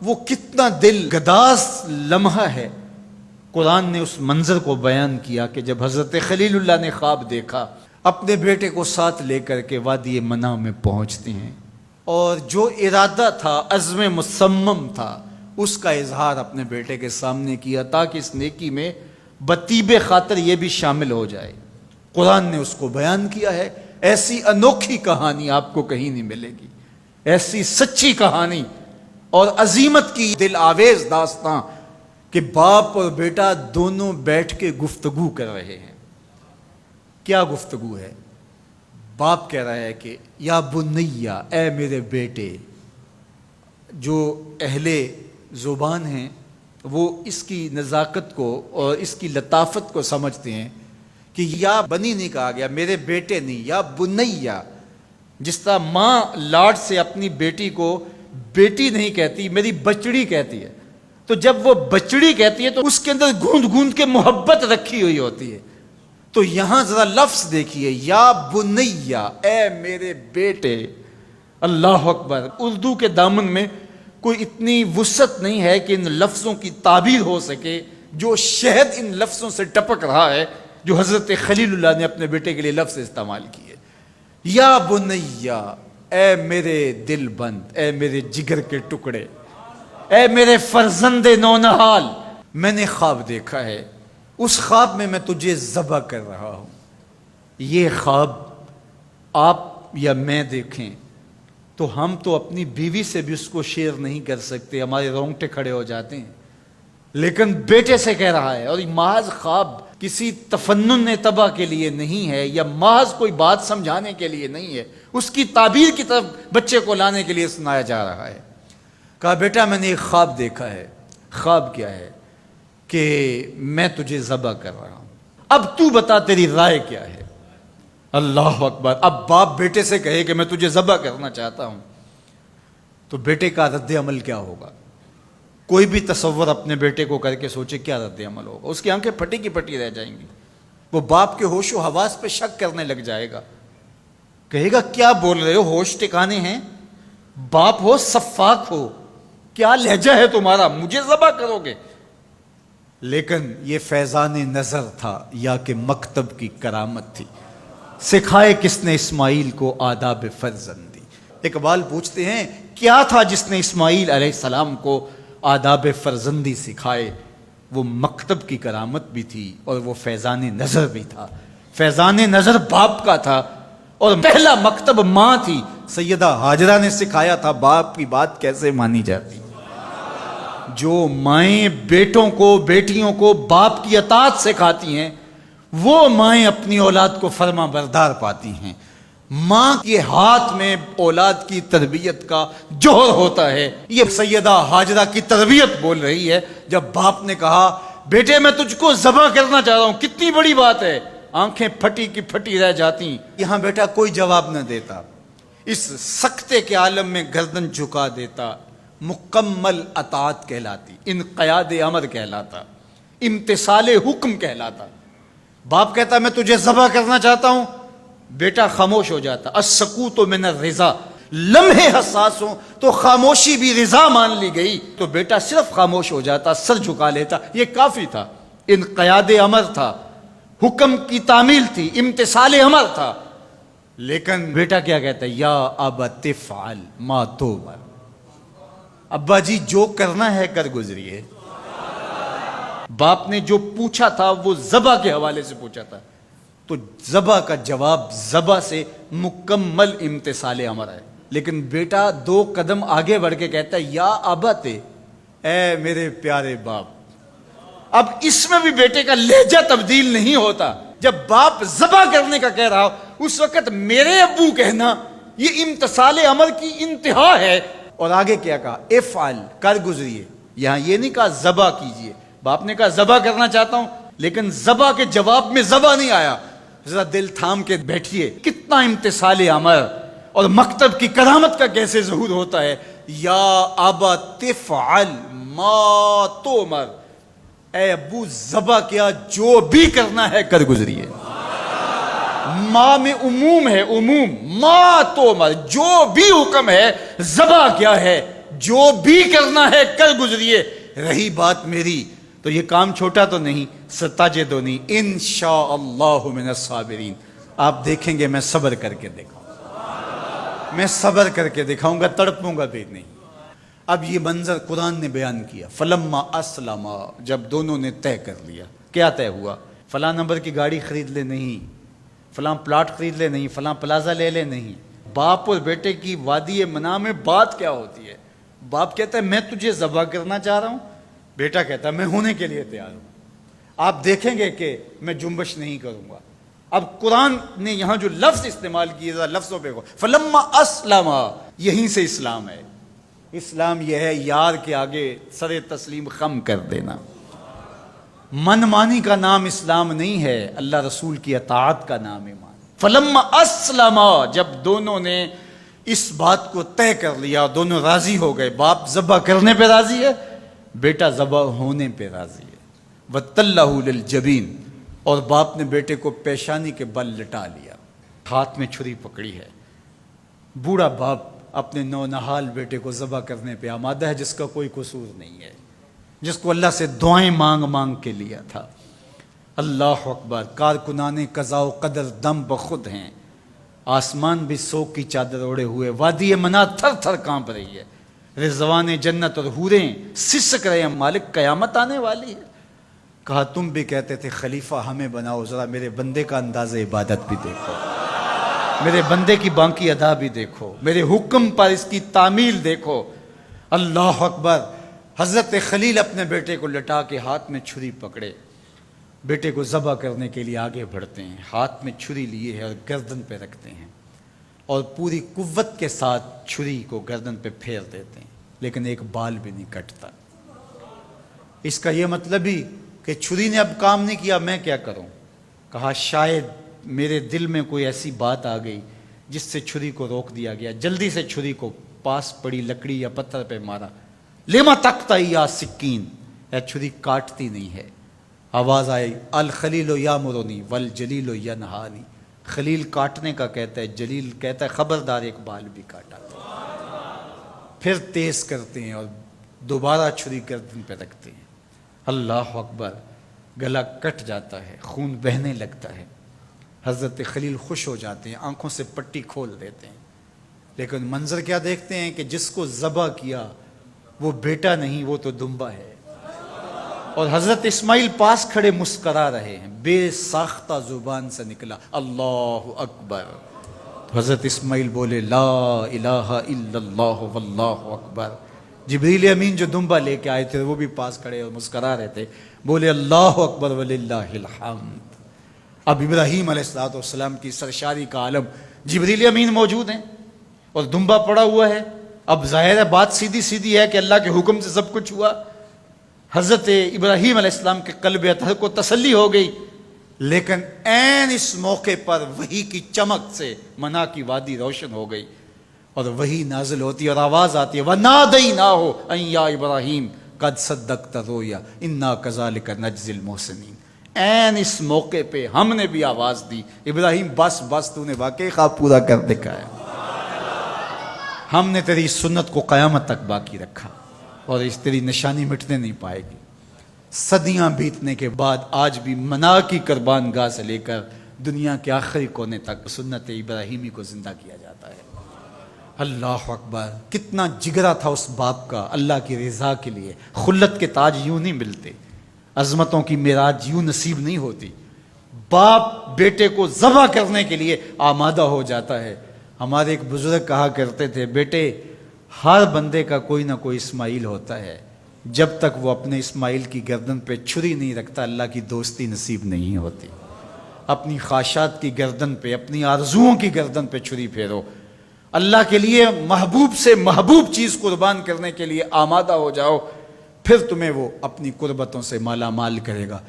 وہ کتنا دل گداز لمحہ ہے۔ قرآن نے اس منظر کو بیان کیا کہ جب حضرت خلیل اللہ نے خواب دیکھا، اپنے بیٹے کو ساتھ لے کر کے وادی منع میں پہنچتے ہیں، اور جو ارادہ تھا، عزم مصمم تھا، اس کا اظہار اپنے بیٹے کے سامنے کیا تاکہ اس نیکی میں بطیب خاطر یہ بھی شامل ہو جائے۔ قرآن نے اس کو بیان کیا ہے۔ ایسی انوکھی کہانی آپ کو کہیں نہیں ملے گی، ایسی سچی کہانی اور عظیمت کی دل آویز داستاں کہ باپ اور بیٹا دونوں بیٹھ کے گفتگو کر رہے ہیں۔ کیا گفتگو ہے؟ باپ کہہ رہا ہے کہ یا بنیا، اے میرے بیٹے۔ جو اہل زبان ہیں وہ اس کی نزاکت کو اور اس کی لطافت کو سمجھتے ہیں کہ یا بنی نہیں کہا گیا، میرے بیٹے نہیں، یا بنیا۔ جس طرح ماں لاڈ سے اپنی بیٹی کو بیٹی نہیں کہتی، میری بچڑی کہتی ہے، تو جب وہ بچڑی کہتی ہے تو اس کے اندر گوند گوند کے محبت رکھی ہوئی ہوتی ہے۔ تو یہاں ذرا لفظ دیکھیے، یا بنیا، اے میرے بیٹے۔ اللہ اکبر۔ اردو کے دامن میں کوئی اتنی وسعت نہیں ہے کہ ان لفظوں کی تعبیر ہو سکے جو شہد ان لفظوں سے ٹپک رہا ہے جو حضرت خلیل اللہ نے اپنے بیٹے کے لیے لفظ استعمال کیے۔ یا بنیا، اے میرے دل بند، اے میرے جگر کے ٹکڑے، اے میرے فرزند نونہال، میں نے خواب دیکھا ہے، اس خواب میں تجھے ذبح کر رہا ہوں۔ یہ خواب آپ یا میں دیکھیں تو ہم تو اپنی بیوی سے بھی اس کو شیئر نہیں کر سکتے، ہمارے رونگٹے کھڑے ہو جاتے ہیں، لیکن بیٹے سے کہہ رہا ہے۔ اور یہ محض خواب کسی تفنن طبع کے لیے نہیں ہے، یا محض کوئی بات سمجھانے کے لیے نہیں ہے، اس کی تعبیر کی طرف بچے کو لانے کے لیے سنایا جا رہا ہے۔ کہا بیٹا میں نے ایک خواب دیکھا ہے۔ خواب کیا ہے؟ کہ میں تجھے ذبح کر رہا ہوں، اب تو بتا تیری رائے کیا ہے؟ اللہ اکبر۔ اب باپ بیٹے سے کہے کہ میں تجھے ذبح کرنا چاہتا ہوں تو بیٹے کا رد عمل کیا ہوگا؟ کوئی بھی تصور اپنے بیٹے کو کر کے سوچے کیا رد عمل ہوگا؟ اس کی آنکھیں پھٹی کی پھٹی رہ جائیں گی، وہ باپ کے ہوش و حواس پہ شک کرنے لگ جائے گا، کہے گا کیا بول رہے ہو، ہوش ٹھکانے ہیں؟ باپ ہو، سفاک ہو، کیا لہجہ ہے تمہارا، مجھے ذبح کرو گے؟ لیکن یہ فیضان نظر تھا یا کہ مکتب کی کرامت تھی؟ سکھائے کس نے اسماعیل کو آداب فرزندی؟ اقبال پوچھتے ہیں کیا تھا جس نے اسماعیل علیہ السلام کو آداب فرزندی سکھائے؟ وہ مکتب کی کرامت بھی تھی اور وہ فیضان نظر بھی تھا۔ فیضان نظر باپ کا تھا اور پہلا مکتب ماں تھی۔ سیدہ ہاجرہ نے سکھایا تھا باپ کی بات کیسے مانی جاتی۔ جو مائیں بیٹوں کو، بیٹیوں کو باپ کی اطاعت سکھاتی ہیں، وہ مائیں اپنی اولاد کو فرما بردار پاتی ہیں۔ ماں کے ہاتھ میں اولاد کی تربیت کا جوہر ہوتا ہے۔ یہ سیدہ ہاجرہ کی تربیت بول رہی ہے جب باپ نے کہا بیٹے میں تجھ کو ذبح کرنا چاہ رہا ہوں، کتنی بڑی بات ہے۔ آنکھیں پھٹی کی پھٹی رہ جاتی۔ یہاں بیٹا کوئی جواب نہ دیتا، اس سکتے کے عالم میں گردن جھکا دیتا۔ مکمل اطاعت کہلاتی، انقیاد امر کہلاتا، امتثال حکم کہلاتا۔ باپ کہتا میں تجھے ذبح کرنا چاہتا ہوں، بیٹا خاموش ہو جاتا۔ السکوت من الرضا، لمحے حساس ہوں تو خاموشی بھی رضا مان لی گئی تو بیٹا صرف خاموش ہو جاتا، سر جھکا لیتا، یہ کافی تھا۔ انقیاد امر تھا، حکم کی تعمیل تھی، امتثال امر تھا۔ لیکن بیٹا کیا کہتا ہے؟ یا ابت افعل ما تؤمر، ابا جی جو کرنا ہے کر گزریے۔ باپ نے جو پوچھا تھا وہ ذبح کے حوالے سے پوچھا تھا، تو ذبح کا جواب ذبح سے مکمل امتثال امر ہے۔ لیکن بیٹا دو قدم آگے بڑھ کے کہتا ہے یا ابت، اے میرے پیارے باپ۔ اب اس میں بھی بیٹے کا لہجہ تبدیل نہیں ہوتا۔ جب باپ ذبح کرنے کا کہہ رہا ہو اس وقت میرے ابو کہنا یہ امتثال امر کی انتہا ہے۔ اور آگے کیا کہا؟ افعل، کر گزریے۔ یہاں یہ نہیں کہا ذبح کیجئے، باپ نے کہا ذبح کرنا چاہتا ہوں، لیکن ذبح کے جواب میں ذبح نہیں آیا۔ ذرا دل تھام کے بیٹھیے، کتنا امتثال امر اور مکتب کی کرامت کا کیسے ظہور ہوتا ہے۔ یا ابا تفعل ما تؤمر، اے ابو ذبح کیا، جو بھی کرنا ہے کر گزریے۔ ماں میں عموم ہے، عموم، ما تؤمر، جو بھی حکم ہے، ذبح کیا ہے، جو بھی کرنا ہے کر گزریے، رہی بات میری تو یہ کام چھوٹا تو نہیں، ستجدنی انشاءاللہ من الصابرین، آپ دیکھیں گے میں صبر کر کے دکھاؤں گا، میں صبر کر کے دکھاؤں گا، تڑپوں گا بھی نہیں۔ اب یہ منظر قرآن نے بیان کیا، فلما اسلما، جب دونوں نے طے کر لیا۔ کیا طے ہوا؟ فلاں نمبر کی گاڑی خرید لے نہیں، فلاں پلاٹ خرید لے نہیں، فلاں پلازا لے لے نہیں۔ باپ اور بیٹے کی وادی منع میں بات کیا ہوتی ہے؟ باپ کہتا ہے میں تجھے ذبح کرنا چاہ رہا ہوں، بیٹا کہتا ہے میں ہونے کے لیے تیار ہوں۔ آپ دیکھیں گے کہ میں جنبش نہیں کروں گا۔ اب قرآن نے یہاں جو لفظ استعمال کیے، لفظوں پہ فلما اسلما، یہیں سے اسلام ہے۔ اسلام یہ ہے یار کے آگے سر تسلیم خم کر دینا۔ من مانی کا نام اسلام نہیں ہے، اللہ رسول کی اطاعت کا نام ایمان۔ فلما اسلما، جب دونوں نے اس بات کو طے کر لیا، دونوں راضی ہو گئے، باپ ذبح کرنے پہ راضی ہے، بیٹا ذبح ہونے پہ راضی ہے۔ وَتَلَّهُ لِلْجَبِينِ، اور باپ نے بیٹے کو پیشانی کے بل لٹا لیا، ہاتھ میں چھری پکڑی ہے۔ بوڑھا باپ اپنے نونہال بیٹے کو ذبح کرنے پہ آمادہ ہے، جس کا کوئی قصور نہیں ہے، جس کو اللہ سے دعائیں مانگ مانگ کے لیا تھا۔ اللہ اکبر، کارکنان قضاء و قدر دم بخود ہیں، آسمان بھی سوگ کی چادر اوڑے ہوئے، وادی منع تھر تھر کانپ رہی ہے، رضوان جنت اور حوریں سسک رہے ہیں، مالک قیامت آنے والی ہے۔ کہا تم بھی کہتے تھے خلیفہ ہمیں بناؤ، ذرا میرے بندے کا انداز عبادت بھی دیکھو، میرے بندے کی بانکی ادا بھی دیکھو، میرے حکم پر اس کی تعمیل دیکھو۔ اللہ اکبر، حضرت خلیل اپنے بیٹے کو لٹا کے ہاتھ میں چھری پکڑے، بیٹے کو ذبح کرنے کے لیے آگے بڑھتے ہیں، ہاتھ میں چھری لیے ہے اور گردن پہ رکھتے ہیں، اور پوری قوت کے ساتھ چھری کو گردن پہ پھیر دیتے ہیں، لیکن ایک بال بھی نہیں کٹتا۔ اس کا یہ مطلب ہی کہ چھری نے اب کام نہیں کیا، میں کیا کروں؟ کہا شاید میرے دل میں کوئی ایسی بات آ گئی جس سے چھری کو روک دیا گیا، جلدی سے چھری کو پاس پڑی لکڑی یا پتھر پہ مارا۔ لما تقطعی یا سکین، اے چھری کاٹتی نہیں ہے۔ آواز آئی الخلیل یامرنی والجلیل ینہانی، خلیل کاٹنے کا کہتا ہے، جلیل کہتا ہے خبردار ایک بال بھی کاٹا۔ پھر تیز کرتے ہیں اور دوبارہ چھری گردن پہ رکھتے ہیں۔ اللہ اکبر، گلا کٹ جاتا ہے، خون بہنے لگتا ہے، حضرت خلیل خوش ہو جاتے ہیں، آنکھوں سے پٹی کھول دیتے ہیں، لیکن منظر کیا دیکھتے ہیں کہ جس کو ذبح کیا وہ بیٹا نہیں، وہ تو دمبا ہے۔ اور حضرت اسماعیل پاس کھڑے مسکرا رہے ہیں، بے ساختہ زبان سے نکلا اللہ اکبر۔ تو حضرت اسماعیل بولے لا الہ الا اللہ واللہ اکبر۔ جبریل امین جو دمبا لے کے آئے تھے وہ بھی پاس کھڑے اور مسکرا رہے تھے، بولے اللہ اکبر وللہ الحمد۔ اب ابراہیم علیہ السلام کی سرشاری کا عالم، جبریل امین موجود ہیں اور دمبا پڑا ہوا ہے۔ اب ظاہر ہے بات سیدھی سیدھی ہے کہ اللہ کے حکم سے سب کچھ ہوا۔ حضرت ابراہیم علیہ السلام کے قلب اطہر کو تسلی ہو گئی، لیکن عین اس موقع پر وحی کی چمک سے منع کی وادی روشن ہو گئی، اور وحی نازل ہوتی ہے اور آواز آتی ہے وَنَادَيْنَاهُ أَن يَا إِبْرَاهِيمُ قَدْ صَدَّقْتَ الرُّؤْيَا إِنَّا كَذَلِكَ نَجْزِي الْمُحْسِنِينَ۔ عین اس موقع پہ ہم نے بھی آواز دی، ابراہیم بس بس، تو نے واقعی خواب پورا کر دکھایا، ہم نے تیری سنت کو قیامت تک باقی رکھا اور اس تیری نشانی مٹنے نہیں پائے گی۔ صدیاں بیتنے کے بعد آج بھی منع کی قربان گاہ سے لے کر دنیا کے آخری کونے تک سنت ابراہیمی کو زندہ کیا جاتا ہے۔ اللہ اکبر، کتنا جگرا تھا اس باپ کا اللہ کی رضا کے لیے۔ خلت کے تاج یوں نہیں ملتے، عظمتوں کی معراج یوں نصیب نہیں ہوتی۔ باپ بیٹے کو ذبح کرنے کے لیے آمادہ ہو جاتا ہے۔ ہمارے ایک بزرگ کہا کرتے تھے بیٹے ہر بندے کا کوئی نہ کوئی اسماعیل ہوتا ہے، جب تک وہ اپنے اسماعیل کی گردن پہ چھری نہیں رکھتا اللہ کی دوستی نصیب نہیں ہوتی۔ اپنی خواہشات کی گردن پہ، اپنی آرزوؤں کی گردن پہ چھری پھیرو، اللہ کے لیے محبوب سے محبوب چیز قربان کرنے کے لیے آمادہ ہو جاؤ، پھر تمہیں وہ اپنی قربتوں سے مالا مال کرے گا۔